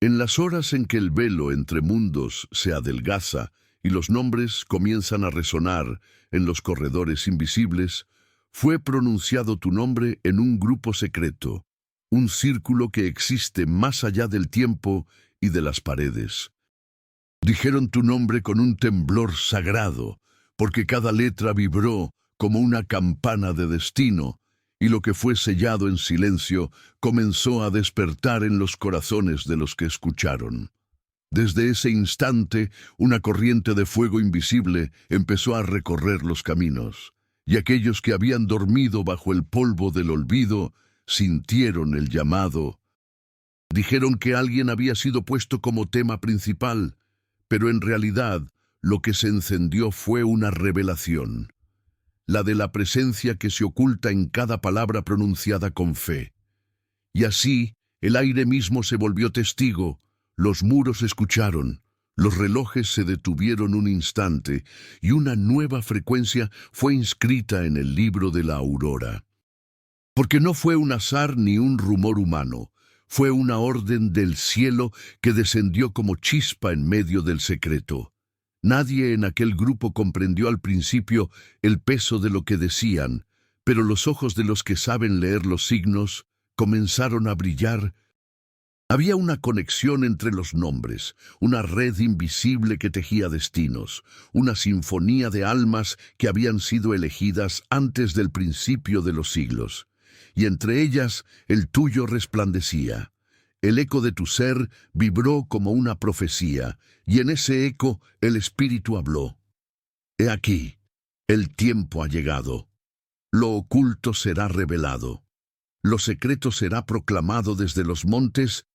En las horas en que el velo entre mundos se adelgaza y los nombres comienzan a resonar en los corredores invisibles, fue pronunciado tu nombre en un grupo secreto, un círculo que existe más allá del tiempo y de las paredes. Dijeron tu nombre con un temblor sagrado, porque cada letra vibró como una campana de destino, y lo que fue sellado en silencio comenzó a despertar en los corazones de los que escucharon. Desde ese instante, una corriente de fuego invisible empezó a recorrer los caminos, y aquellos que habían dormido bajo el polvo del olvido sintieron el llamado. Dijeron que alguien había sido puesto como tema principal, pero en realidad lo que se encendió fue una revelación, la de la presencia que se oculta en cada palabra pronunciada con fe. Y así, el aire mismo se volvió testigo, los muros escucharon, los relojes se detuvieron un instante, y una nueva frecuencia fue inscrita en el libro de la aurora. Porque no fue un azar ni un rumor humano, fue una orden del cielo que descendió como chispa en medio del secreto. Nadie en aquel grupo comprendió al principio el peso de lo que decían, pero los ojos de los que saben leer los signos comenzaron a brillar. Había una conexión entre los nombres, una red invisible que tejía destinos, una sinfonía de almas que habían sido elegidas antes del principio de los siglos. Y entre ellas el tuyo resplandecía. El eco de tu ser vibró como una profecía, y en ese eco el Espíritu habló. He aquí, el tiempo ha llegado. Lo oculto será revelado. Lo secreto será proclamado desde los montes.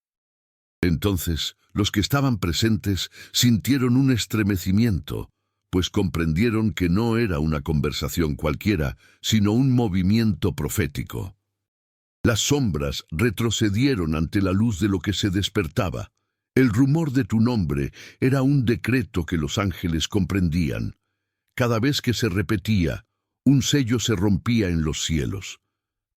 Entonces, los que estaban presentes sintieron un estremecimiento, pues comprendieron que no era una conversación cualquiera, sino un movimiento profético. Las sombras retrocedieron ante la luz de lo que se despertaba. El rumor de tu nombre era un decreto que los ángeles comprendían. Cada vez que se repetía, un sello se rompía en los cielos.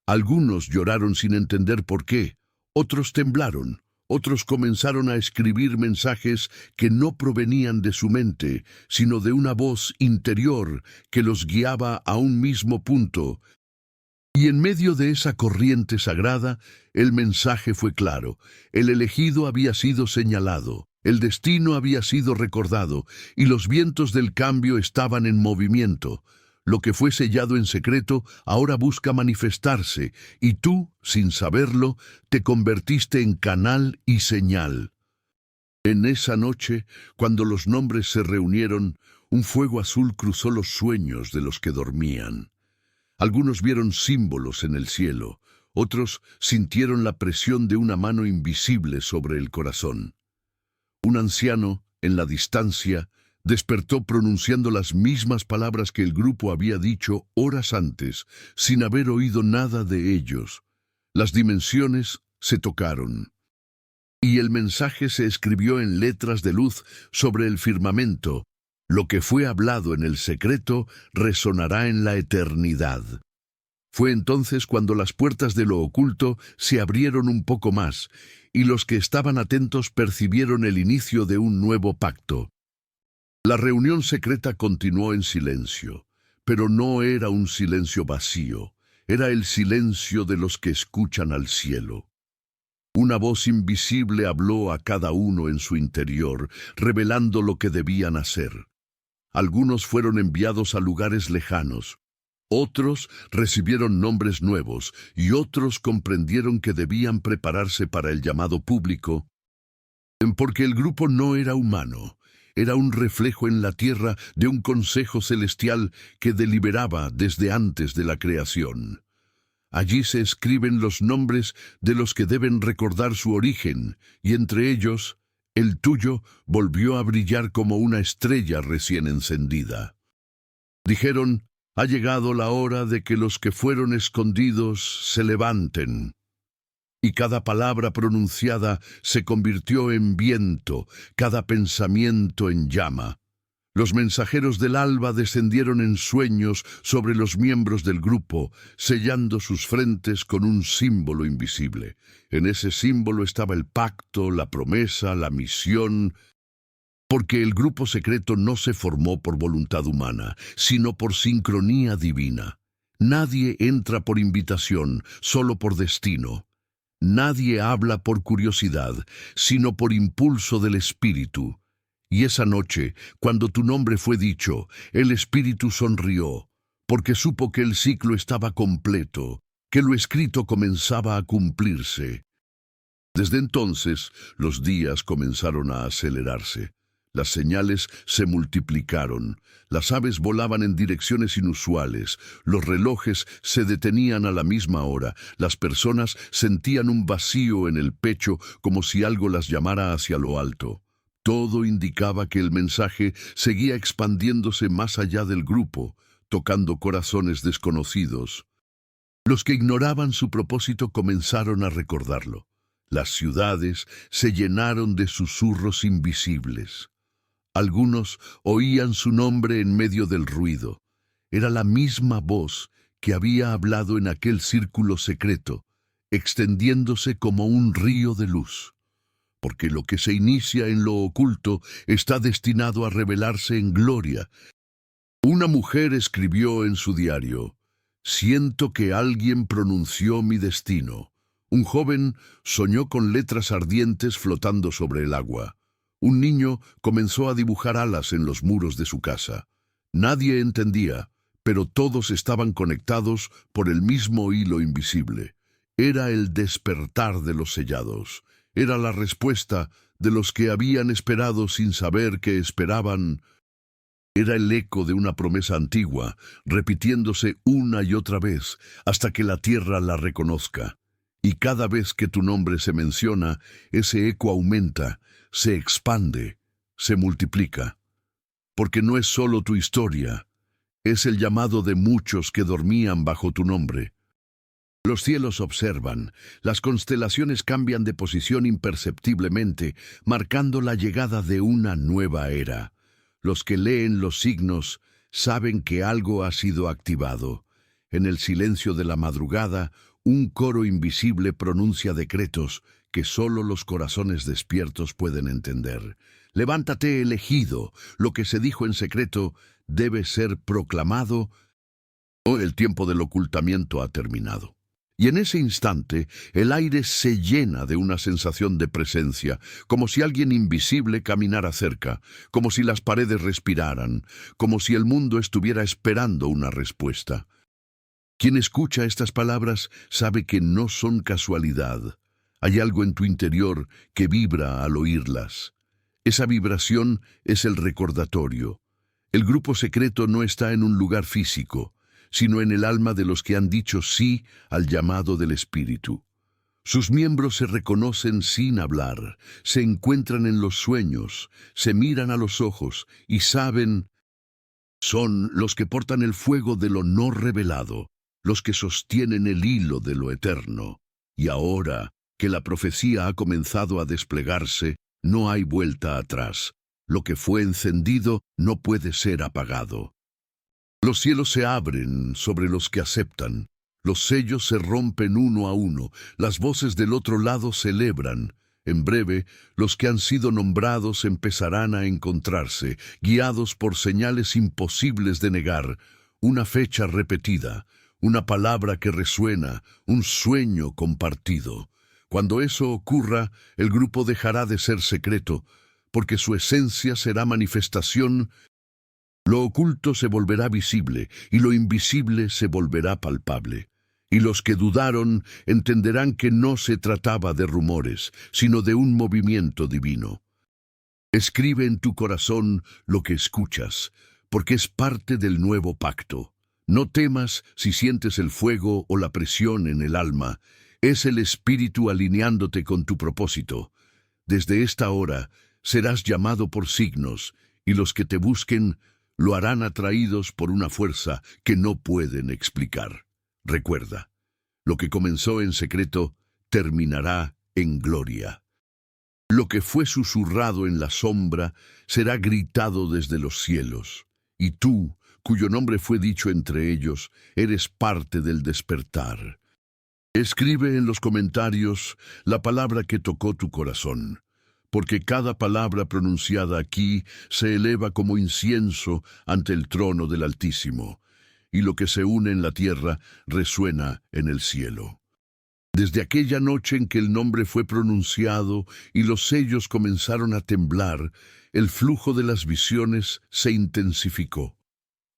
Algunos lloraron sin entender por qué, otros temblaron, otros comenzaron a escribir mensajes que no provenían de su mente, sino de una voz interior que los guiaba a un mismo punto. Y en medio de esa corriente sagrada, el mensaje fue claro. El elegido había sido señalado, el destino había sido recordado, y los vientos del cambio estaban en movimiento. Lo que fue sellado en secreto ahora busca manifestarse, y tú, sin saberlo, te convertiste en canal y señal. En esa noche, cuando los nombres se reunieron, un fuego azul cruzó los sueños de los que dormían. Algunos vieron símbolos en el cielo, otros sintieron la presión de una mano invisible sobre el corazón. Un anciano, en la distancia, despertó pronunciando las mismas palabras que el grupo había dicho horas antes, sin haber oído nada de ellos. Las dimensiones se tocaron, y el mensaje se escribió en letras de luz sobre el firmamento. Lo que fue hablado en el secreto resonará en la eternidad. Fue entonces cuando las puertas de lo oculto se abrieron un poco más, y los que estaban atentos percibieron el inicio de un nuevo pacto. La reunión secreta continuó en silencio, pero no era un silencio vacío, era el silencio de los que escuchan al cielo. Una voz invisible habló a cada uno en su interior, revelando lo que debían hacer. Algunos fueron enviados a lugares lejanos, otros recibieron nombres nuevos y otros comprendieron que debían prepararse para el llamado público, porque el grupo no era humano, era un reflejo en la tierra de un consejo celestial que deliberaba desde antes de la creación. Allí se escriben los nombres de los que deben recordar su origen, y entre ellos, el tuyo volvió a brillar como una estrella recién encendida. Dijeron, ha llegado la hora de que los que fueron escondidos se levanten. Y cada palabra pronunciada se convirtió en viento, cada pensamiento en llama. Los mensajeros del alba descendieron en sueños sobre los miembros del grupo, sellando sus frentes con un símbolo invisible. En ese símbolo estaba el pacto, la promesa, la misión, porque el grupo secreto no se formó por voluntad humana, sino por sincronía divina. Nadie entra por invitación, solo por destino. Nadie habla por curiosidad, sino por impulso del Espíritu. Y esa noche, cuando tu nombre fue dicho, el Espíritu sonrió, porque supo que el ciclo estaba completo, que lo escrito comenzaba a cumplirse. Desde entonces, los días comenzaron a acelerarse. Las señales se multiplicaron, las aves volaban en direcciones inusuales, los relojes se detenían a la misma hora, las personas sentían un vacío en el pecho como si algo las llamara hacia lo alto. Todo indicaba que el mensaje seguía expandiéndose más allá del grupo, tocando corazones desconocidos. Los que ignoraban su propósito comenzaron a recordarlo. Las ciudades se llenaron de susurros invisibles. Algunos oían su nombre en medio del ruido. Era la misma voz que había hablado en aquel círculo secreto, extendiéndose como un río de luz. Porque lo que se inicia en lo oculto está destinado a revelarse en gloria. Una mujer escribió en su diario: «Siento que alguien pronunció mi destino». Un joven soñó con letras ardientes flotando sobre el agua. Un niño comenzó a dibujar alas en los muros de su casa. Nadie entendía, pero todos estaban conectados por el mismo hilo invisible. Era el despertar de los sellados. Era la respuesta de los que habían esperado sin saber que esperaban. Era el eco de una promesa antigua, repitiéndose una y otra vez, hasta que la tierra la reconozca. Y cada vez que tu nombre se menciona, ese eco aumenta, se expande, se multiplica. Porque no es solo tu historia, es el llamado de muchos que dormían bajo tu nombre. Los cielos observan, las constelaciones cambian de posición imperceptiblemente, marcando la llegada de una nueva era. Los que leen los signos saben que algo ha sido activado. En el silencio de la madrugada, un coro invisible pronuncia decretos que solo los corazones despiertos pueden entender. Levántate, elegido, lo que se dijo en secreto debe ser proclamado, o el tiempo del ocultamiento ha terminado. Y en ese instante, el aire se llena de una sensación de presencia, como si alguien invisible caminara cerca, como si las paredes respiraran, como si el mundo estuviera esperando una respuesta. Quien escucha estas palabras sabe que no son casualidad. Hay algo en tu interior que vibra al oírlas. Esa vibración es el recordatorio. El grupo secreto no está en un lugar físico, sino en el alma de los que han dicho sí al llamado del Espíritu. Sus miembros se reconocen sin hablar, se encuentran en los sueños, se miran a los ojos y saben. Son los que portan el fuego de lo no revelado, los que sostienen el hilo de lo eterno. Y ahora que la profecía ha comenzado a desplegarse, no hay vuelta atrás. Lo que fue encendido no puede ser apagado. Los cielos se abren sobre los que aceptan. Los sellos se rompen uno a uno. Las voces del otro lado celebran. En breve, los que han sido nombrados empezarán a encontrarse, guiados por señales imposibles de negar. Una fecha repetida, una palabra que resuena, un sueño compartido. Cuando eso ocurra, el grupo dejará de ser secreto, porque su esencia será manifestación. Lo oculto se volverá visible y lo invisible se volverá palpable. Y los que dudaron entenderán que no se trataba de rumores, sino de un movimiento divino. Escribe en tu corazón lo que escuchas, porque es parte del nuevo pacto. No temas si sientes el fuego o la presión en el alma. Es el Espíritu alineándote con tu propósito. Desde esta hora serás llamado por signos, y los que te busquen lo harán atraídos por una fuerza que no pueden explicar. Recuerda, lo que comenzó en secreto terminará en gloria. Lo que fue susurrado en la sombra será gritado desde los cielos. Y tú, cuyo nombre fue dicho entre ellos, eres parte del despertar. Escribe en los comentarios la palabra que tocó tu corazón, porque cada palabra pronunciada aquí se eleva como incienso ante el trono del Altísimo, y lo que se une en la tierra resuena en el cielo. Desde aquella noche en que el nombre fue pronunciado y los sellos comenzaron a temblar, el flujo de las visiones se intensificó.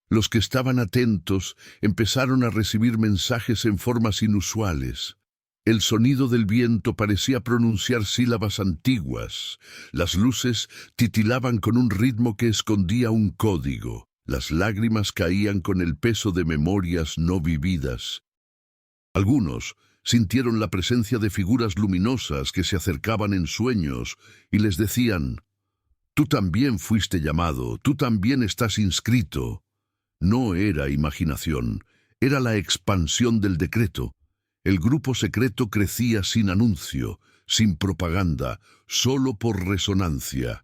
Los que estaban atentos empezaron a recibir mensajes en formas inusuales. El sonido del viento parecía pronunciar sílabas antiguas. Las luces titilaban con un ritmo que escondía un código. Las lágrimas caían con el peso de memorias no vividas. Algunos sintieron la presencia de figuras luminosas que se acercaban en sueños y les decían: «Tú también fuiste llamado, tú también estás inscrito». No era imaginación, era la expansión del decreto. El grupo secreto crecía sin anuncio, sin propaganda, solo por resonancia.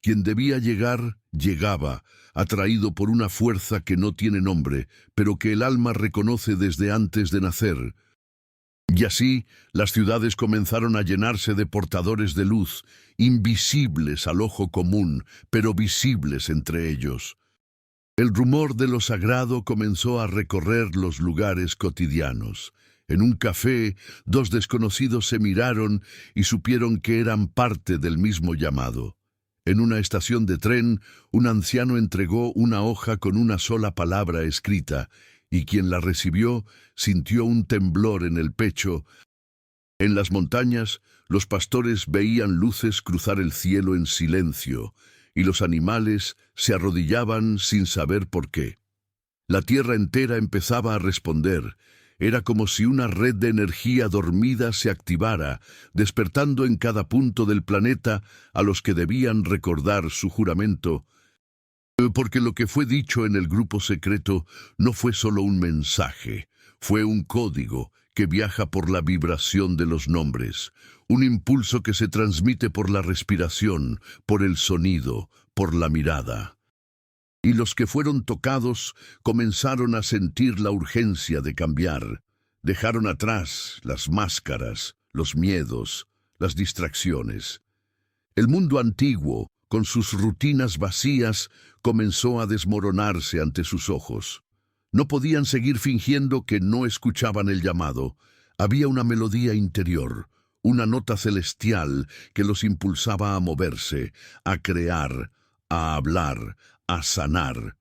Quien debía llegar, llegaba, atraído por una fuerza que no tiene nombre, pero que el alma reconoce desde antes de nacer. Y así, las ciudades comenzaron a llenarse de portadores de luz, invisibles al ojo común, pero visibles entre ellos. El rumor de lo sagrado comenzó a recorrer los lugares cotidianos. En un café, dos desconocidos se miraron y supieron que eran parte del mismo llamado. En una estación de tren, un anciano entregó una hoja con una sola palabra escrita, y quien la recibió sintió un temblor en el pecho. En las montañas, los pastores veían luces cruzar el cielo en silencio, y los animales se arrodillaban sin saber por qué. La tierra entera empezaba a responder. Era como si una red de energía dormida se activara, despertando en cada punto del planeta a los que debían recordar su juramento. Porque lo que fue dicho en el grupo secreto no fue solo un mensaje, fue un código que viaja por la vibración de los nombres, un impulso que se transmite por la respiración, por el sonido, por la mirada. Y los que fueron tocados comenzaron a sentir la urgencia de cambiar. Dejaron atrás las máscaras, los miedos, las distracciones. El mundo antiguo, con sus rutinas vacías, comenzó a desmoronarse ante sus ojos. No podían seguir fingiendo que no escuchaban el llamado. Había una melodía interior, una nota celestial que los impulsaba a moverse, a crear, a hablar, a sanar.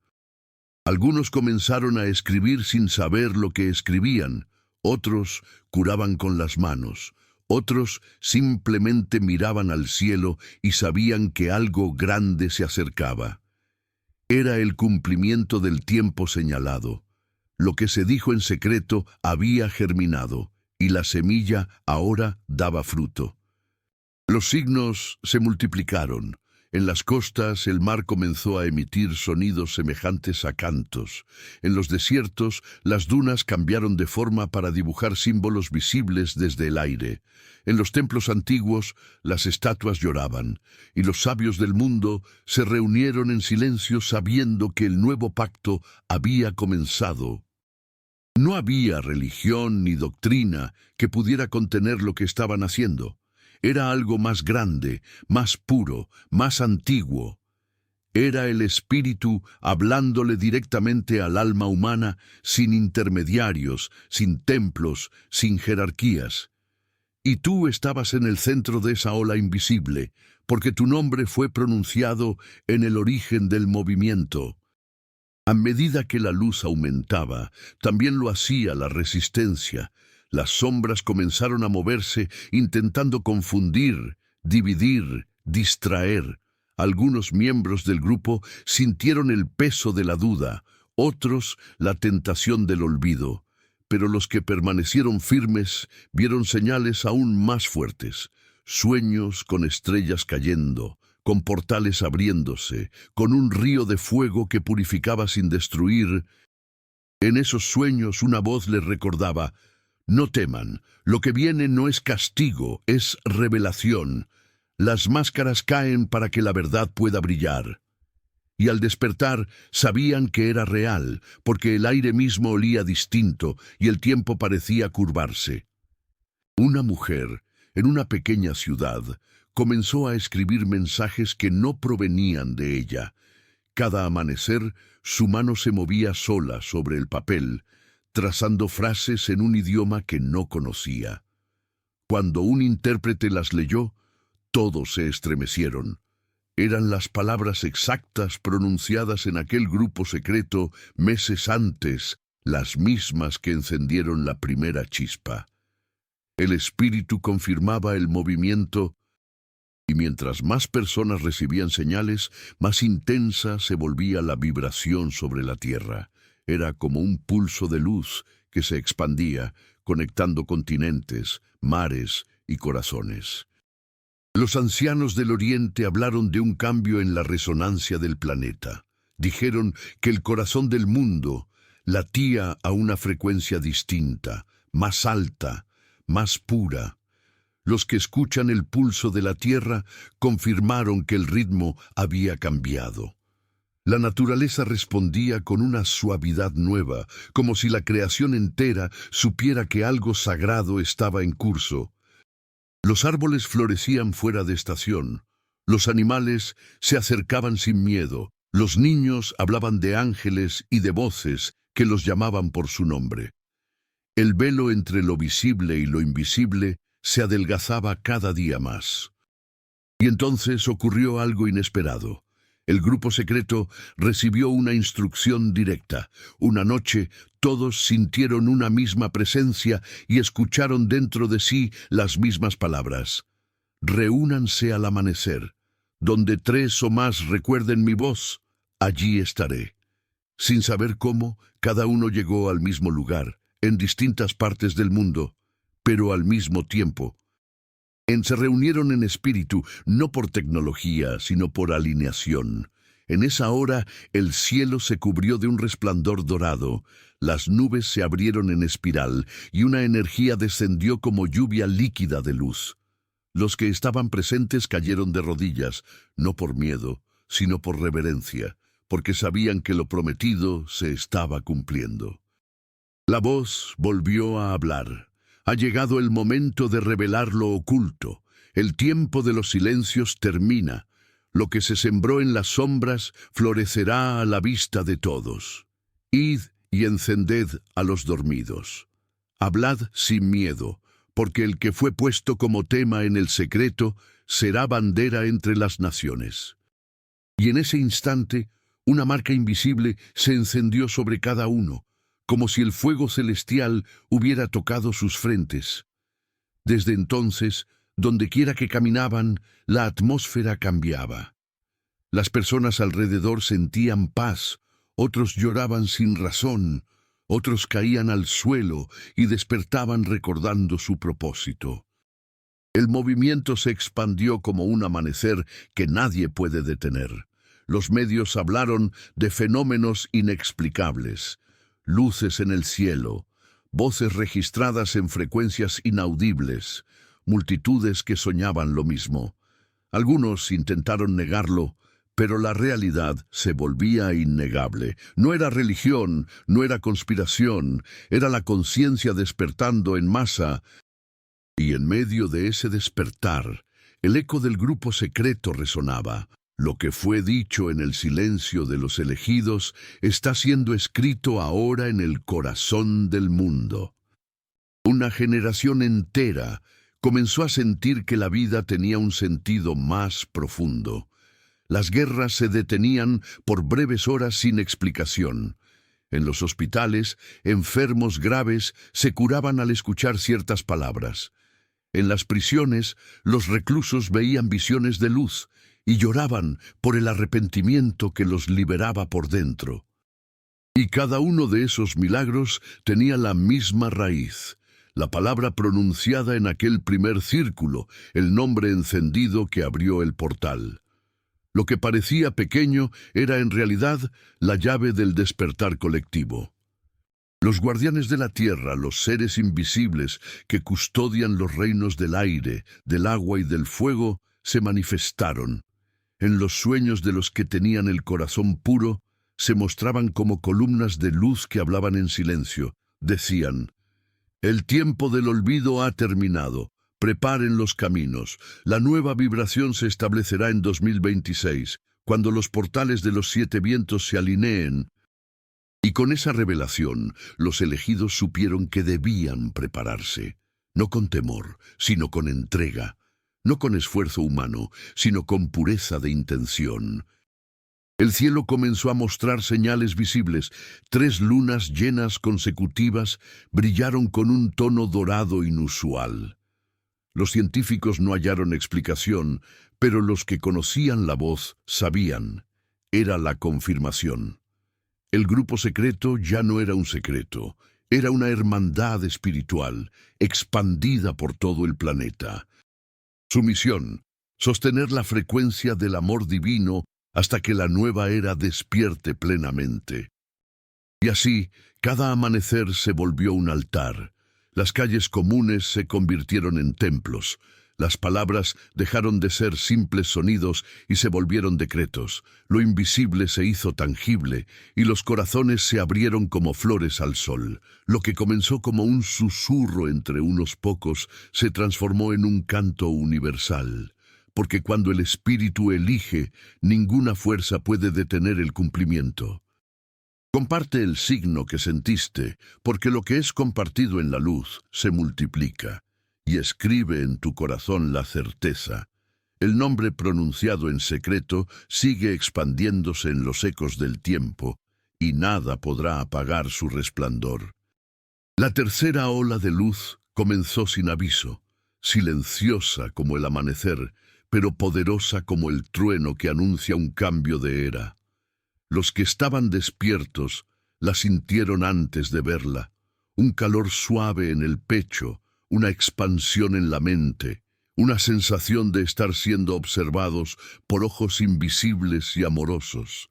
Algunos comenzaron a escribir sin saber lo que escribían, otros curaban con las manos, otros simplemente miraban al cielo y sabían que algo grande se acercaba. Era el cumplimiento del tiempo señalado. Lo que se dijo en secreto había germinado, y la semilla ahora daba fruto. Los signos se multiplicaron. En las costas el mar comenzó a emitir sonidos semejantes a cantos. En los desiertos las dunas cambiaron de forma para dibujar símbolos visibles desde el aire. En los templos antiguos las estatuas lloraban, y los sabios del mundo se reunieron en silencio sabiendo que el nuevo pacto había comenzado. No había religión ni doctrina que pudiera contener lo que estaban haciendo. Era algo más grande, más puro, más antiguo. Era el espíritu hablándole directamente al alma humana, sin intermediarios, sin templos, sin jerarquías. Y tú estabas en el centro de esa ola invisible, porque tu nombre fue pronunciado en el origen del movimiento. A medida que la luz aumentaba, también lo hacía la resistencia. Las sombras comenzaron a moverse, intentando confundir, dividir, distraer. Algunos miembros del grupo sintieron el peso de la duda, otros la tentación del olvido. Pero los que permanecieron firmes vieron señales aún más fuertes, sueños con estrellas cayendo, con portales abriéndose, con un río de fuego que purificaba sin destruir. En esos sueños una voz les recordaba: no teman, lo que viene no es castigo, es revelación. Las máscaras caen para que la verdad pueda brillar. Y al despertar sabían que era real, porque el aire mismo olía distinto y el tiempo parecía curvarse. Una mujer, en una pequeña ciudad, comenzó a escribir mensajes que no provenían de ella. Cada amanecer, su mano se movía sola sobre el papel, trazando frases en un idioma que no conocía. Cuando un intérprete las leyó, todos se estremecieron. Eran las palabras exactas pronunciadas en aquel grupo secreto meses antes, las mismas que encendieron la primera chispa. El espíritu confirmaba el movimiento, y mientras más personas recibían señales, más intensa se volvía la vibración sobre la tierra. Era como un pulso de luz que se expandía, conectando continentes, mares y corazones. Los ancianos del Oriente hablaron de un cambio en la resonancia del planeta. Dijeron que el corazón del mundo latía a una frecuencia distinta, más alta, más pura. Los que escuchan el pulso de la tierra confirmaron que el ritmo había cambiado. La naturaleza respondía con una suavidad nueva, como si la creación entera supiera que algo sagrado estaba en curso. Los árboles florecían fuera de estación, los animales se acercaban sin miedo, los niños hablaban de ángeles y de voces que los llamaban por su nombre. El velo entre lo visible y lo invisible se adelgazaba cada día más. Y entonces ocurrió algo inesperado. El grupo secreto recibió una instrucción directa. Una noche todos sintieron una misma presencia y escucharon dentro de sí las mismas palabras. Reúnanse al amanecer. Donde 3 o más recuerden mi voz, allí estaré. Sin saber cómo, cada uno llegó al mismo lugar, en distintas partes del mundo, pero al mismo tiempo. Se reunieron en espíritu, no por tecnología, sino por alineación. En esa hora, el cielo se cubrió de un resplandor dorado, las nubes se abrieron en espiral, y una energía descendió como lluvia líquida de luz. Los que estaban presentes cayeron de rodillas, no por miedo, sino por reverencia, porque sabían que lo prometido se estaba cumpliendo. La voz volvió a hablar. Ha llegado el momento de revelar lo oculto. El tiempo de los silencios termina. Lo que se sembró en las sombras florecerá a la vista de todos. Id y encended a los dormidos. Hablad sin miedo, porque el que fue puesto como tema en el secreto será bandera entre las naciones. Y en ese instante, una marca invisible se encendió sobre cada uno, como si el fuego celestial hubiera tocado sus frentes. Desde entonces, dondequiera que caminaban, la atmósfera cambiaba. Las personas alrededor sentían paz, otros lloraban sin razón, otros caían al suelo y despertaban recordando su propósito. El movimiento se expandió como un amanecer que nadie puede detener. Los medios hablaron de fenómenos inexplicables. Luces en el cielo, voces registradas en frecuencias inaudibles, multitudes que soñaban lo mismo. Algunos intentaron negarlo, pero la realidad se volvía innegable. No era religión, no era conspiración, era la conciencia despertando en masa. Y en medio de ese despertar, el eco del grupo secreto resonaba. Lo que fue dicho en el silencio de los elegidos está siendo escrito ahora en el corazón del mundo. Una generación entera comenzó a sentir que la vida tenía un sentido más profundo. Las guerras se detenían por breves horas sin explicación. En los hospitales, enfermos graves se curaban al escuchar ciertas palabras. En las prisiones, los reclusos veían visiones de luz y lloraban por el arrepentimiento que los liberaba por dentro. Y cada uno de esos milagros tenía la misma raíz, la palabra pronunciada en aquel primer círculo, el nombre encendido que abrió el portal. Lo que parecía pequeño era en realidad la llave del despertar colectivo. Los guardianes de la tierra, los seres invisibles que custodian los reinos del aire, del agua y del fuego, se manifestaron. En los sueños de los que tenían el corazón puro, se mostraban como columnas de luz que hablaban en silencio. Decían: el tiempo del olvido ha terminado. Preparen los caminos. La nueva vibración se establecerá en 2026, cuando los portales de los 7 vientos se alineen. Y con esa revelación, los elegidos supieron que debían prepararse, no con temor, sino con entrega, no con esfuerzo humano, sino con pureza de intención. El cielo comenzó a mostrar señales visibles. 3 lunas llenas consecutivas brillaron con un tono dorado inusual. Los científicos no hallaron explicación, pero los que conocían la voz sabían. Era la confirmación. El grupo secreto ya no era un secreto, era una hermandad espiritual, expandida por todo el planeta. Su misión: sostener la frecuencia del amor divino hasta que la nueva era despierte plenamente. Y así, cada amanecer se volvió un altar. Las calles comunes se convirtieron en templos. Las palabras dejaron de ser simples sonidos y se volvieron decretos. Lo invisible se hizo tangible y los corazones se abrieron como flores al sol. Lo que comenzó como un susurro entre unos pocos se transformó en un canto universal. Porque cuando el espíritu elige, ninguna fuerza puede detener el cumplimiento. Comparte el signo que sentiste, porque lo que es compartido en la luz se multiplica. Y escribe en tu corazón la certeza. El nombre pronunciado en secreto sigue expandiéndose en los ecos del tiempo, y nada podrá apagar su resplandor. La tercera ola de luz comenzó sin aviso, silenciosa como el amanecer, pero poderosa como el trueno que anuncia un cambio de era. Los que estaban despiertos la sintieron antes de verla, un calor suave en el pecho, una expansión en la mente, una sensación de estar siendo observados por ojos invisibles y amorosos.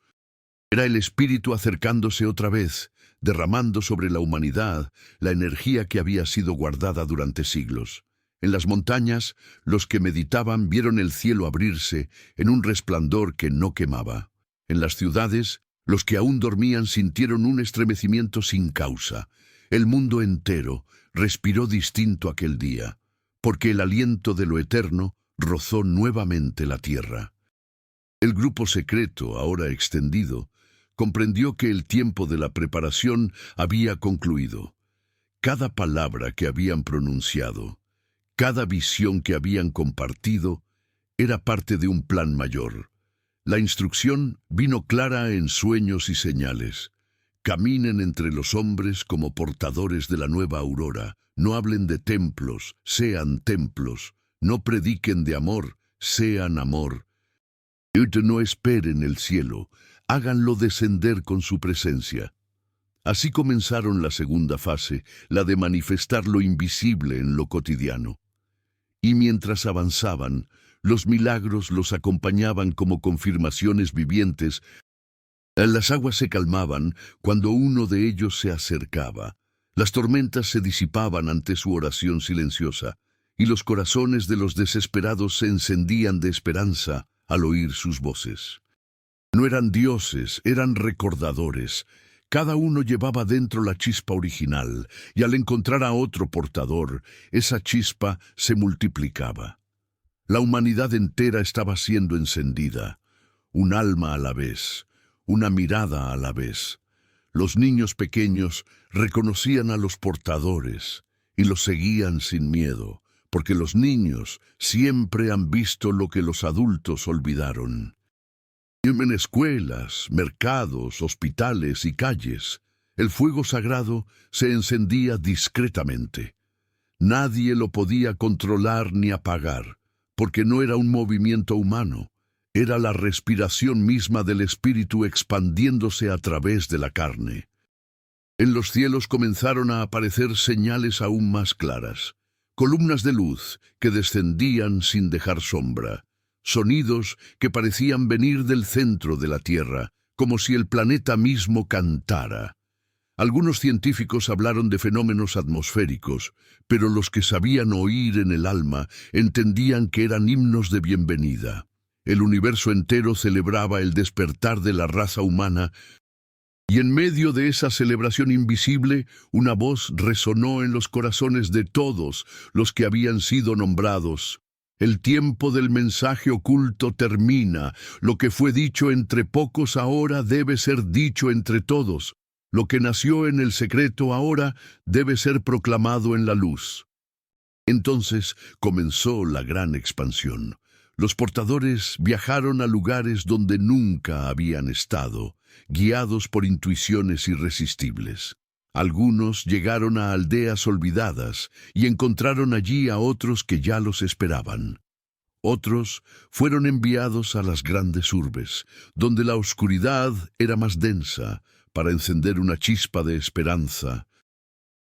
Era el espíritu acercándose otra vez, derramando sobre la humanidad la energía que había sido guardada durante siglos. En las montañas, los que meditaban vieron el cielo abrirse en un resplandor que no quemaba. En las ciudades, los que aún dormían sintieron un estremecimiento sin causa. El mundo entero respiró distinto aquel día, porque el aliento de lo eterno rozó nuevamente la tierra. El grupo secreto, ahora extendido, comprendió que el tiempo de la preparación había concluido. Cada palabra que habían pronunciado, cada visión que habían compartido, era parte de un plan mayor. La instrucción vino clara en sueños y señales. Caminen entre los hombres como portadores de la nueva aurora. No hablen de templos, sean templos. No prediquen de amor, sean amor. No esperen el cielo, háganlo descender con su presencia. Así comenzaron la segunda fase, la de manifestar lo invisible en lo cotidiano. Y mientras avanzaban, los milagros los acompañaban como confirmaciones vivientes. Las aguas se calmaban cuando uno de ellos se acercaba. Las tormentas se disipaban ante su oración silenciosa, y los corazones de los desesperados se encendían de esperanza al oír sus voces. No eran dioses, eran recordadores. Cada uno llevaba dentro la chispa original, y al encontrar a otro portador, esa chispa se multiplicaba. La humanidad entera estaba siendo encendida, un alma a la vez, una mirada a la vez. Los niños pequeños reconocían a los portadores y los seguían sin miedo, porque los niños siempre han visto lo que los adultos olvidaron. En escuelas, mercados, hospitales y calles, el fuego sagrado se encendía discretamente. Nadie lo podía controlar ni apagar, porque no era un movimiento humano, era la respiración misma del espíritu expandiéndose a través de la carne. En los cielos comenzaron a aparecer señales aún más claras, columnas de luz que descendían sin dejar sombra, sonidos que parecían venir del centro de la tierra, como si el planeta mismo cantara. Algunos científicos hablaron de fenómenos atmosféricos, pero los que sabían oír en el alma entendían que eran himnos de bienvenida. El universo entero celebraba el despertar de la raza humana, y en medio de esa celebración invisible, una voz resonó en los corazones de todos los que habían sido nombrados. El tiempo del mensaje oculto termina. Lo que fue dicho entre pocos ahora debe ser dicho entre todos. Lo que nació en el secreto ahora debe ser proclamado en la luz. Entonces comenzó la gran expansión. Los portadores viajaron a lugares donde nunca habían estado, guiados por intuiciones irresistibles. Algunos llegaron a aldeas olvidadas y encontraron allí a otros que ya los esperaban. Otros fueron enviados a las grandes urbes, donde la oscuridad era más densa, para encender una chispa de esperanza.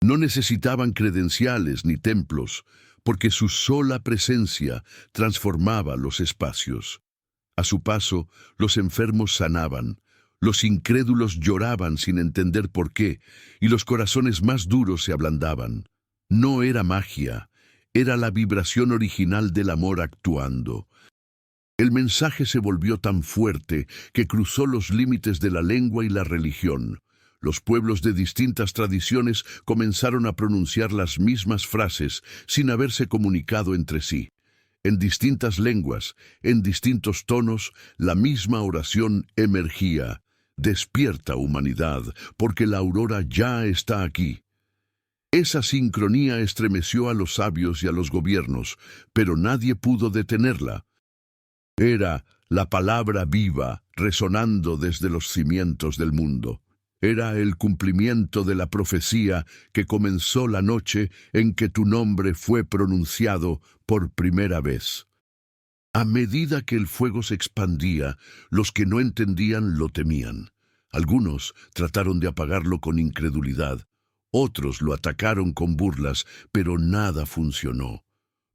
No necesitaban credenciales ni templos, porque su sola presencia transformaba los espacios. A su paso, los enfermos sanaban, los incrédulos lloraban sin entender por qué, y los corazones más duros se ablandaban. No era magia, era la vibración original del amor actuando. El mensaje se volvió tan fuerte que cruzó los límites de la lengua y la religión. Los pueblos de distintas tradiciones comenzaron a pronunciar las mismas frases sin haberse comunicado entre sí. En distintas lenguas, en distintos tonos, la misma oración emergía. Despierta, humanidad, porque la aurora ya está aquí. Esa sincronía estremeció a los sabios y a los gobiernos, pero nadie pudo detenerla. Era la palabra viva, resonando desde los cimientos del mundo. Era el cumplimiento de la profecía que comenzó la noche en que tu nombre fue pronunciado por primera vez. A medida que el fuego se expandía, los que no entendían lo temían. Algunos trataron de apagarlo con incredulidad. Otros lo atacaron con burlas, pero nada funcionó.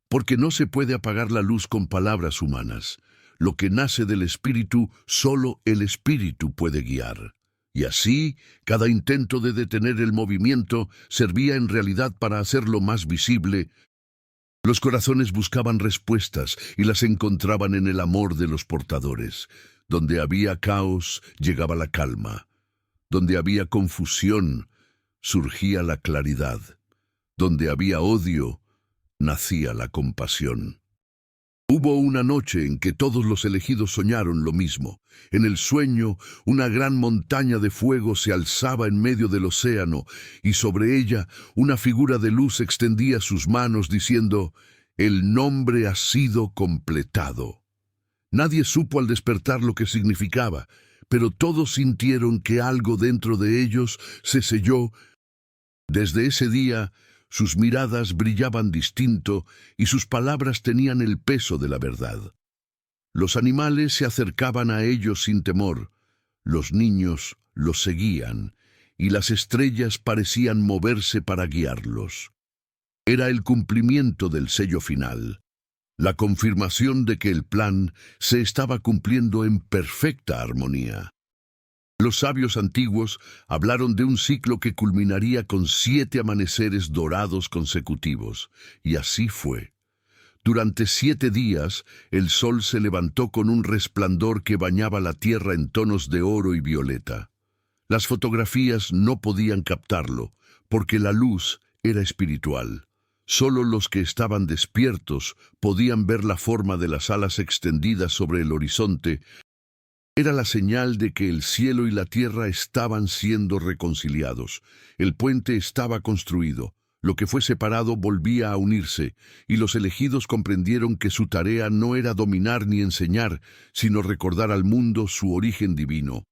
Porque no se puede apagar la luz con palabras humanas. Lo que nace del Espíritu, solo el Espíritu puede guiar. Y así, cada intento de detener el movimiento servía en realidad para hacerlo más visible. Los corazones buscaban respuestas y las encontraban en el amor de los portadores. Donde había caos, llegaba la calma. Donde había confusión, surgía la claridad. Donde había odio, nacía la compasión. Hubo una noche en que todos los elegidos soñaron lo mismo. En el sueño, una gran montaña de fuego se alzaba en medio del océano, y sobre ella una figura de luz extendía sus manos diciendo: «El nombre ha sido completado». Nadie supo al despertar lo que significaba, pero todos sintieron que algo dentro de ellos se selló. Desde ese día, sus miradas brillaban distinto y sus palabras tenían el peso de la verdad. Los animales se acercaban a ellos sin temor, los niños los seguían y las estrellas parecían moverse para guiarlos. Era el cumplimiento del sello final, la confirmación de que el plan se estaba cumpliendo en perfecta armonía. Los sabios antiguos hablaron de un ciclo que culminaría con 7 amaneceres dorados consecutivos, y así fue. Durante 7 días, el sol se levantó con un resplandor que bañaba la tierra en tonos de oro y violeta. Las fotografías no podían captarlo, porque la luz era espiritual. Solo los que estaban despiertos podían ver la forma de las alas extendidas sobre el horizonte. Era la señal de que el cielo y la tierra estaban siendo reconciliados. El puente estaba construido. Lo que fue separado volvía a unirse, y los elegidos comprendieron que su tarea no era dominar ni enseñar, sino recordar al mundo su origen divino.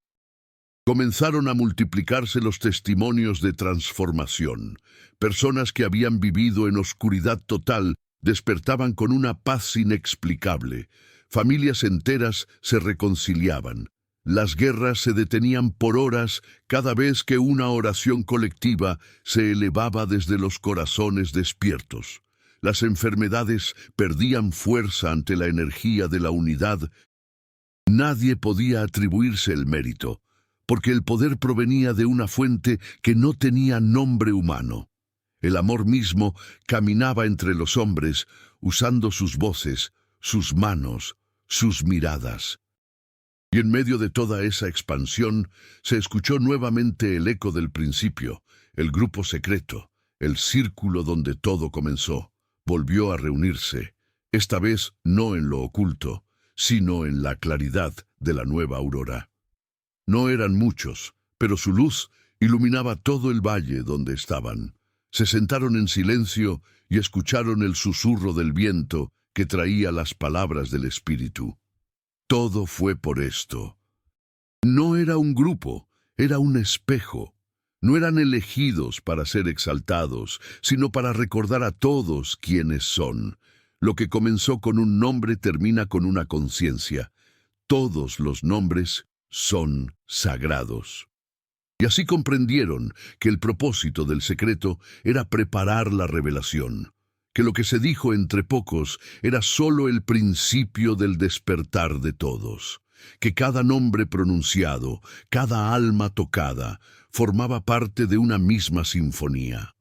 Comenzaron a multiplicarse los testimonios de transformación. Personas que habían vivido en oscuridad total despertaban con una paz inexplicable. Familias enteras se reconciliaban. Las guerras se detenían por horas cada vez que una oración colectiva se elevaba desde los corazones despiertos. Las enfermedades perdían fuerza ante la energía de la unidad. Nadie podía atribuirse el mérito, porque el poder provenía de una fuente que no tenía nombre humano. El amor mismo caminaba entre los hombres, usando sus voces, sus manos, sus miradas. Y en medio de toda esa expansión, se escuchó nuevamente el eco del principio, el grupo secreto, el círculo donde todo comenzó. Volvió a reunirse, esta vez no en lo oculto, sino en la claridad de la nueva aurora. No eran muchos, pero su luz iluminaba todo el valle donde estaban. Se sentaron en silencio y escucharon el susurro del viento que traía las palabras del Espíritu. Todo fue por esto. No era un grupo, era un espejo. No eran elegidos para ser exaltados, sino para recordar a todos quiénes son. Lo que comenzó con un nombre termina con una conciencia. Todos los nombres son sagrados. Y así comprendieron que el propósito del secreto era preparar la revelación, que lo que se dijo entre pocos era solo el principio del despertar de todos, que cada nombre pronunciado, cada alma tocada, formaba parte de una misma sinfonía.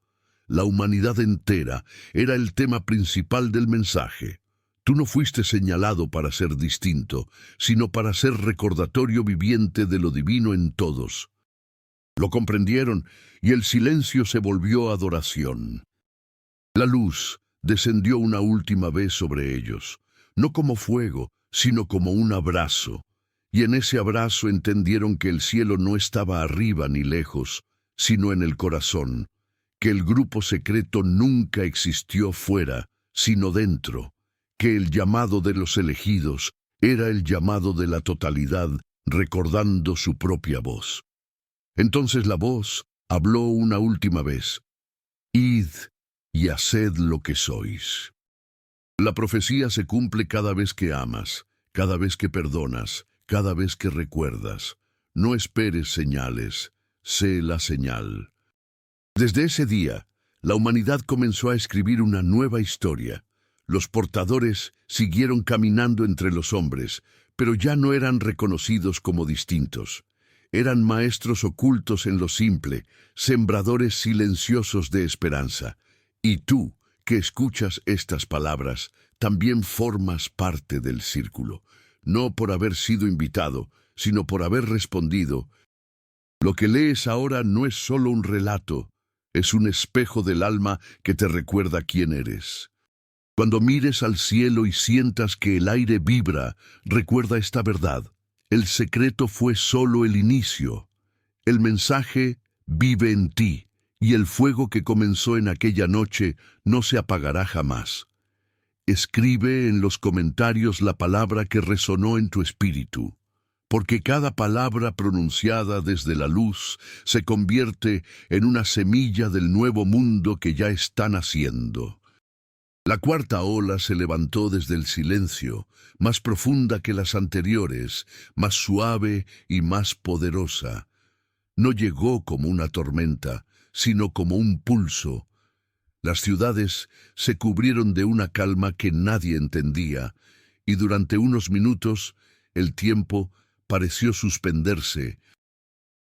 La humanidad entera era el tema principal del mensaje. Tú no fuiste señalado para ser distinto, sino para ser recordatorio viviente de lo divino en todos. Lo comprendieron y el silencio se volvió adoración. La luz descendió una última vez sobre ellos, no como fuego, sino como un abrazo. Y en ese abrazo entendieron que el cielo no estaba arriba ni lejos, sino en el corazón, que el grupo secreto nunca existió fuera, sino dentro, que el llamado de los elegidos era el llamado de la totalidad, recordando su propia voz. Entonces la voz habló una última vez: «Id y haced lo que sois». La profecía se cumple cada vez que amas, cada vez que perdonas, cada vez que recuerdas. No esperes señales, sé la señal. Desde ese día, la humanidad comenzó a escribir una nueva historia. Los portadores siguieron caminando entre los hombres, pero ya no eran reconocidos como distintos. Eran maestros ocultos en lo simple, sembradores silenciosos de esperanza. Y tú, que escuchas estas palabras, también formas parte del círculo, no por haber sido invitado, sino por haber respondido. Lo que lees ahora no es solo un relato, es un espejo del alma que te recuerda quién eres. Cuando mires al cielo y sientas que el aire vibra, recuerda esta verdad. El secreto fue solo el inicio. El mensaje vive en ti, y el fuego que comenzó en aquella noche no se apagará jamás. Escribe en los comentarios la palabra que resonó en tu espíritu, porque cada palabra pronunciada desde la luz se convierte en una semilla del nuevo mundo que ya está naciendo. La cuarta ola se levantó desde el silencio, más profunda que las anteriores, más suave y más poderosa. No llegó como una tormenta, sino como un pulso. Las ciudades se cubrieron de una calma que nadie entendía, y durante unos minutos el tiempo pareció suspenderse.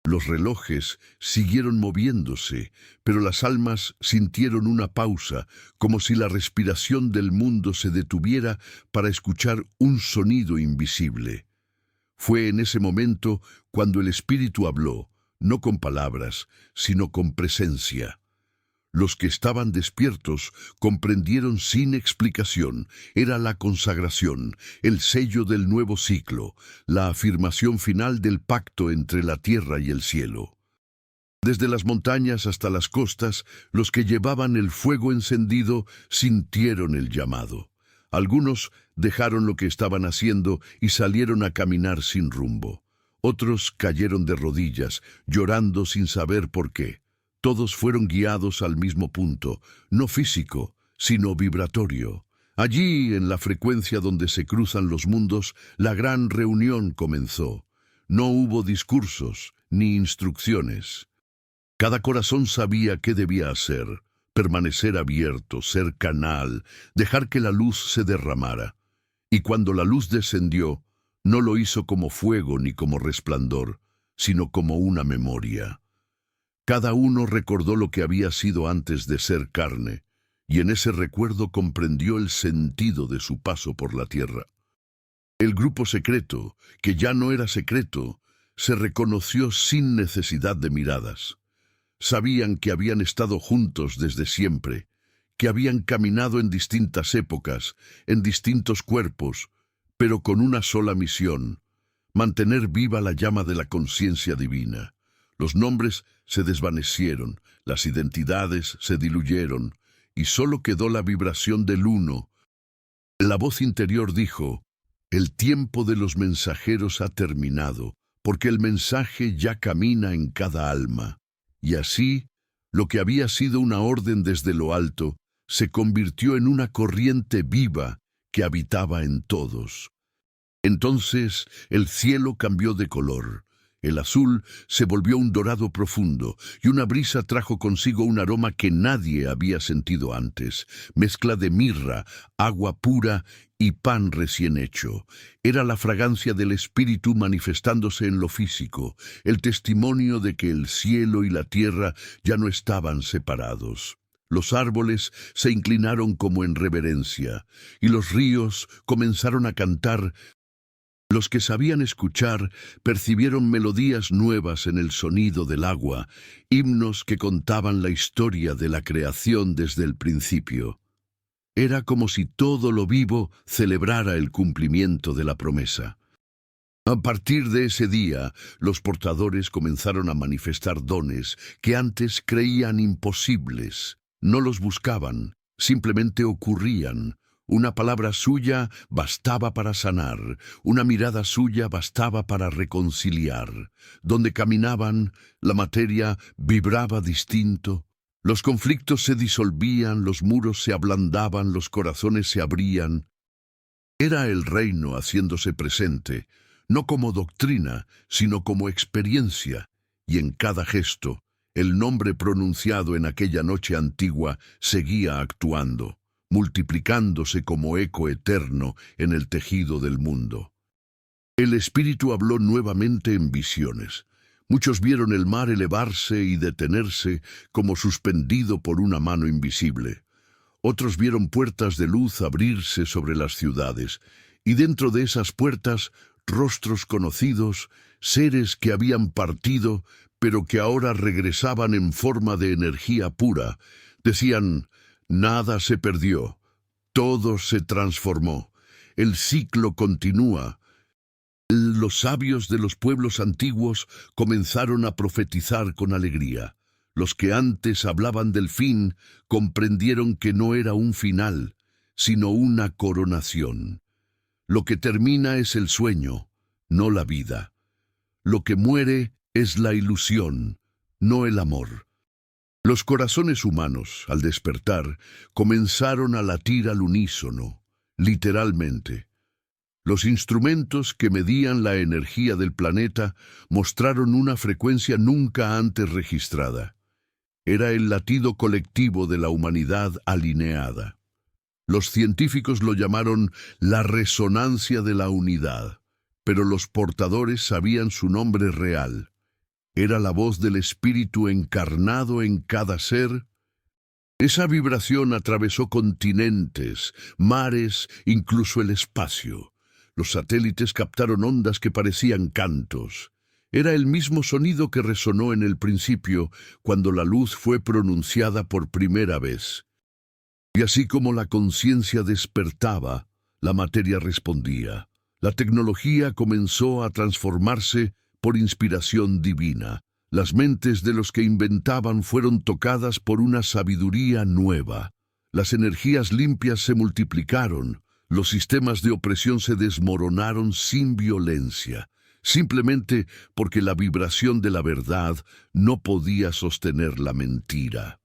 Los relojes siguieron moviéndose, pero las almas sintieron una pausa, como si la respiración del mundo se detuviera para escuchar un sonido invisible. Fue en ese momento cuando el Espíritu habló, no con palabras, sino con presencia. Los que estaban despiertos comprendieron sin explicación. Era la consagración, el sello del nuevo ciclo, la afirmación final del pacto entre la tierra y el cielo. Desde las montañas hasta las costas, los que llevaban el fuego encendido sintieron el llamado. Algunos dejaron lo que estaban haciendo y salieron a caminar sin rumbo. Otros cayeron de rodillas, llorando sin saber por qué. Todos fueron guiados al mismo punto, no físico, sino vibratorio. Allí, en la frecuencia donde se cruzan los mundos, la gran reunión comenzó. No hubo discursos ni instrucciones. Cada corazón sabía qué debía hacer: permanecer abierto, ser canal, dejar que la luz se derramara. Y cuando la luz descendió, no lo hizo como fuego ni como resplandor, sino como una memoria. Cada uno recordó lo que había sido antes de ser carne, y en ese recuerdo comprendió el sentido de su paso por la tierra. El grupo secreto, que ya no era secreto, se reconoció sin necesidad de miradas. Sabían que habían estado juntos desde siempre, que habían caminado en distintas épocas, en distintos cuerpos, pero con una sola misión: mantener viva la llama de la conciencia divina. Los nombres se desvanecieron, las identidades se diluyeron, y solo quedó la vibración del uno. La voz interior dijo: el tiempo de los mensajeros ha terminado, porque el mensaje ya camina en cada alma. Y así, lo que había sido una orden desde lo alto, se convirtió en una corriente viva que habitaba en todos. Entonces el cielo cambió de color. El azul se volvió un dorado profundo, y una brisa trajo consigo un aroma que nadie había sentido antes, mezcla de mirra, agua pura y pan recién hecho. Era la fragancia del espíritu manifestándose en lo físico, el testimonio de que el cielo y la tierra ya no estaban separados. Los árboles se inclinaron como en reverencia, y los ríos comenzaron a cantar. Los que sabían escuchar percibieron melodías nuevas en el sonido del agua, himnos que contaban la historia de la creación desde el principio. Era como si todo lo vivo celebrara el cumplimiento de la promesa. A partir de ese día, los portadores comenzaron a manifestar dones que antes creían imposibles. No los buscaban, simplemente ocurrían. Una palabra suya bastaba para sanar, una mirada suya bastaba para reconciliar. Donde caminaban, la materia vibraba distinto. Los conflictos se disolvían, los muros se ablandaban, los corazones se abrían. Era el reino haciéndose presente, no como doctrina, sino como experiencia, y en cada gesto, el nombre pronunciado en aquella noche antigua seguía actuando, multiplicándose como eco eterno en el tejido del mundo. El Espíritu habló nuevamente en visiones. Muchos vieron el mar elevarse y detenerse como suspendido por una mano invisible. Otros vieron puertas de luz abrirse sobre las ciudades, y dentro de esas puertas, rostros conocidos, seres que habían partido, pero que ahora regresaban en forma de energía pura. Decían: nada se perdió, todo se transformó, el ciclo continúa. Los sabios de los pueblos antiguos comenzaron a profetizar con alegría. Los que antes hablaban del fin comprendieron que no era un final, sino una coronación. Lo que termina es el sueño, no la vida. Lo que muere es la ilusión, no el amor. Los corazones humanos, al despertar, comenzaron a latir al unísono, literalmente. Los instrumentos que medían la energía del planeta mostraron una frecuencia nunca antes registrada. Era el latido colectivo de la humanidad alineada. Los científicos lo llamaron la resonancia de la unidad, pero los portadores sabían su nombre real. Era la voz del espíritu encarnado en cada ser. Esa vibración atravesó continentes, mares, incluso el espacio. Los satélites captaron ondas que parecían cantos. Era el mismo sonido que resonó en el principio, cuando la luz fue pronunciada por primera vez. Y así como la conciencia despertaba, la materia respondía. La tecnología comenzó a transformarse por inspiración divina. Las mentes de los que inventaban fueron tocadas por una sabiduría nueva. Las energías limpias se multiplicaron. Los sistemas de opresión se desmoronaron sin violencia, simplemente porque la vibración de la verdad no podía sostener la mentira.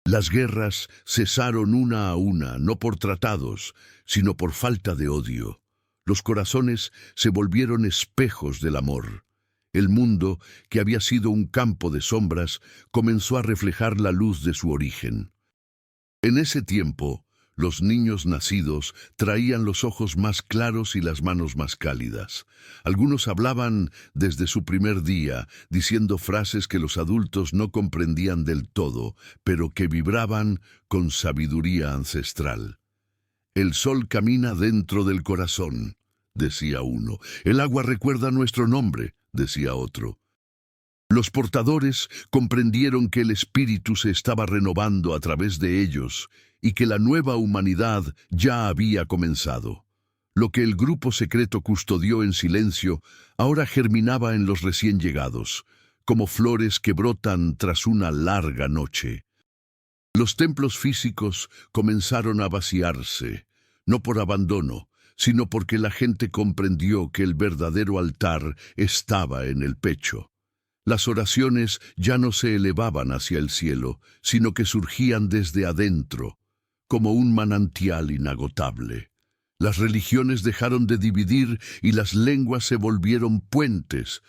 Las guerras cesaron una a una, no por tratados, sino por falta de odio. Los corazones se volvieron espejos del amor. El mundo, que había sido un campo de sombras, comenzó a reflejar la luz de su origen. En ese tiempo, Los niños nacidos traían los ojos más claros y las manos más cálidas. Algunos hablaban desde su primer día, diciendo frases que los adultos no comprendían del todo, pero que vibraban con sabiduría ancestral. «El sol camina dentro del corazón», decía uno. «El agua recuerda nuestro nombre», decía otro. Los portadores comprendieron que el espíritu se estaba renovando a través de ellos y que la nueva humanidad ya había comenzado. Lo que el grupo secreto custodió en silencio ahora germinaba en los recién llegados, como flores que brotan tras una larga noche. Los templos físicos comenzaron a vaciarse, no por abandono, sino porque la gente comprendió que el verdadero altar estaba en el pecho. Las oraciones ya no se elevaban hacia el cielo, sino que surgían desde adentro, como un manantial inagotable. Las religiones dejaron de dividir y las lenguas se volvieron puentes.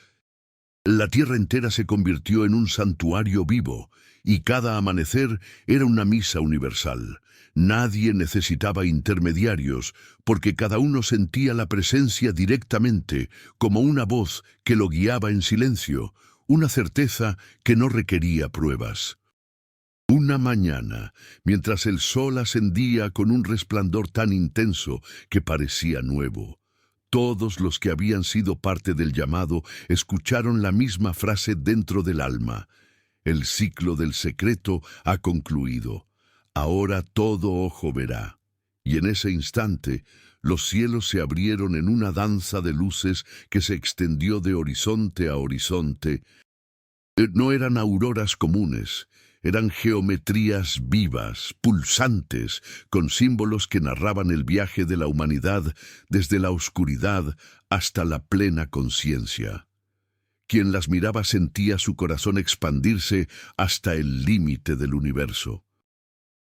La tierra entera se convirtió en un santuario vivo, y cada amanecer era una misa universal. Nadie necesitaba intermediarios, porque cada uno sentía la presencia directamente, como una voz que lo guiaba en silencio, una certeza que no requería pruebas. Una mañana, mientras el sol ascendía con un resplandor tan intenso que parecía nuevo, todos los que habían sido parte del llamado escucharon la misma frase dentro del alma: «El ciclo del secreto ha concluido. Ahora todo ojo verá». Y en ese instante, los cielos se abrieron en una danza de luces que se extendió de horizonte a horizonte. No eran auroras comunes, eran geometrías vivas, pulsantes, con símbolos que narraban el viaje de la humanidad desde la oscuridad hasta la plena conciencia. Quien las miraba sentía su corazón expandirse hasta el límite del universo.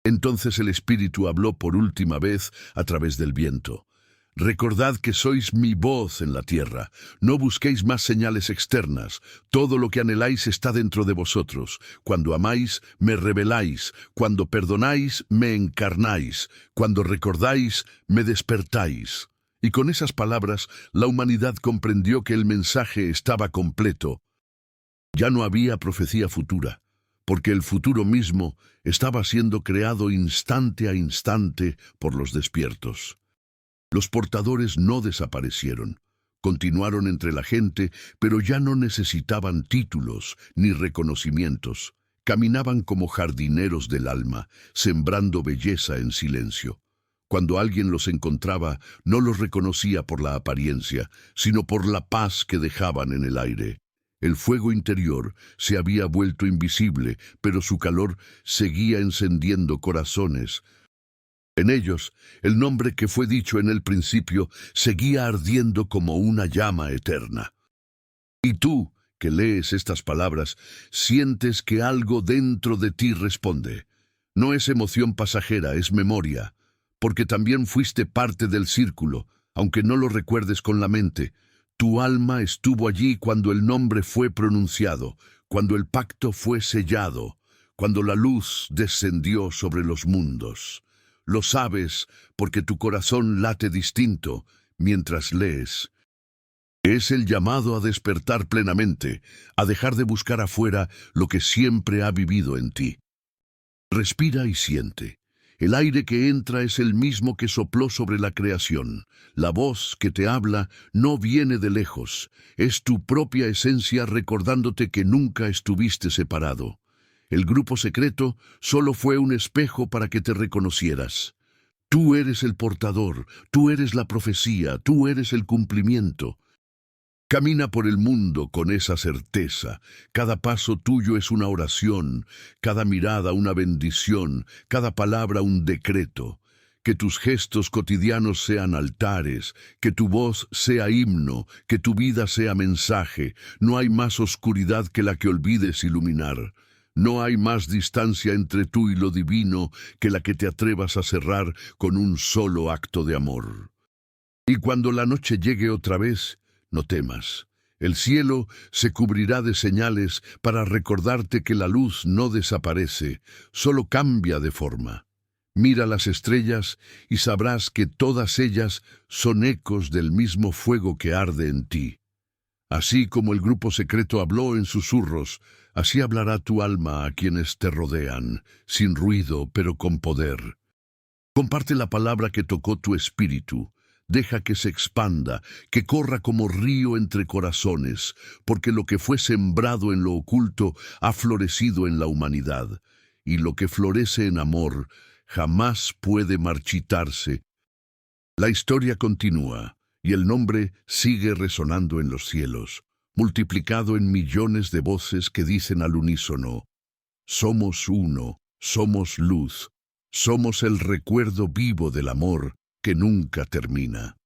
Entonces el Espíritu habló por última vez a través del viento. «Recordad que sois mi voz en la tierra. No busquéis más señales externas. Todo lo que anheláis está dentro de vosotros. Cuando amáis, me reveláis. Cuando perdonáis, me encarnáis. Cuando recordáis, me despertáis». Y con esas palabras, la humanidad comprendió que el mensaje estaba completo. Ya no había profecía futura, porque el futuro mismo estaba siendo creado instante a instante por los despiertos. Los portadores no desaparecieron, continuaron entre la gente, pero ya no necesitaban títulos ni reconocimientos. Caminaban como jardineros del alma, sembrando belleza en silencio. Cuando alguien los encontraba, no los reconocía por la apariencia, sino por la paz que dejaban en el aire. El fuego interior se había vuelto invisible, pero su calor seguía encendiendo corazones. En ellos, el nombre que fue dicho en el principio seguía ardiendo como una llama eterna. Y tú, que lees estas palabras, sientes que algo dentro de ti responde. No es emoción pasajera, es memoria, porque también fuiste parte del círculo, aunque no lo recuerdes con la mente. Tu alma estuvo allí cuando el nombre fue pronunciado, cuando el pacto fue sellado, cuando la luz descendió sobre los mundos. Lo sabes porque tu corazón late distinto mientras lees. Es el llamado a despertar plenamente, a dejar de buscar afuera lo que siempre ha vivido en ti. Respira y siente. El aire que entra es el mismo que sopló sobre la creación. La voz que te habla no viene de lejos. Es tu propia esencia recordándote que nunca estuviste separado. El grupo secreto solo fue un espejo para que te reconocieras. Tú eres el portador, tú eres la profecía, tú eres el cumplimiento. Camina por el mundo con esa certeza. Cada paso tuyo es una oración, cada mirada una bendición, cada palabra un decreto. Que tus gestos cotidianos sean altares, que tu voz sea himno, que tu vida sea mensaje. No hay más oscuridad que la que olvides iluminar. No hay más distancia entre tú y lo divino que la que te atrevas a cerrar con un solo acto de amor. Y cuando la noche llegue otra vez, no temas. El cielo se cubrirá de señales para recordarte que la luz no desaparece, solo cambia de forma. Mira las estrellas y sabrás que todas ellas son ecos del mismo fuego que arde en ti. Así como el grupo secreto habló en susurros, así hablará tu alma a quienes te rodean, sin ruido, pero con poder. Comparte la palabra que tocó tu espíritu. Deja que se expanda, que corra como río entre corazones, porque lo que fue sembrado en lo oculto ha florecido en la humanidad, y lo que florece en amor jamás puede marchitarse. La historia continúa, y el nombre sigue resonando en los cielos, multiplicado en millones de voces que dicen al unísono: somos uno, somos luz, somos el recuerdo vivo del amor que nunca termina.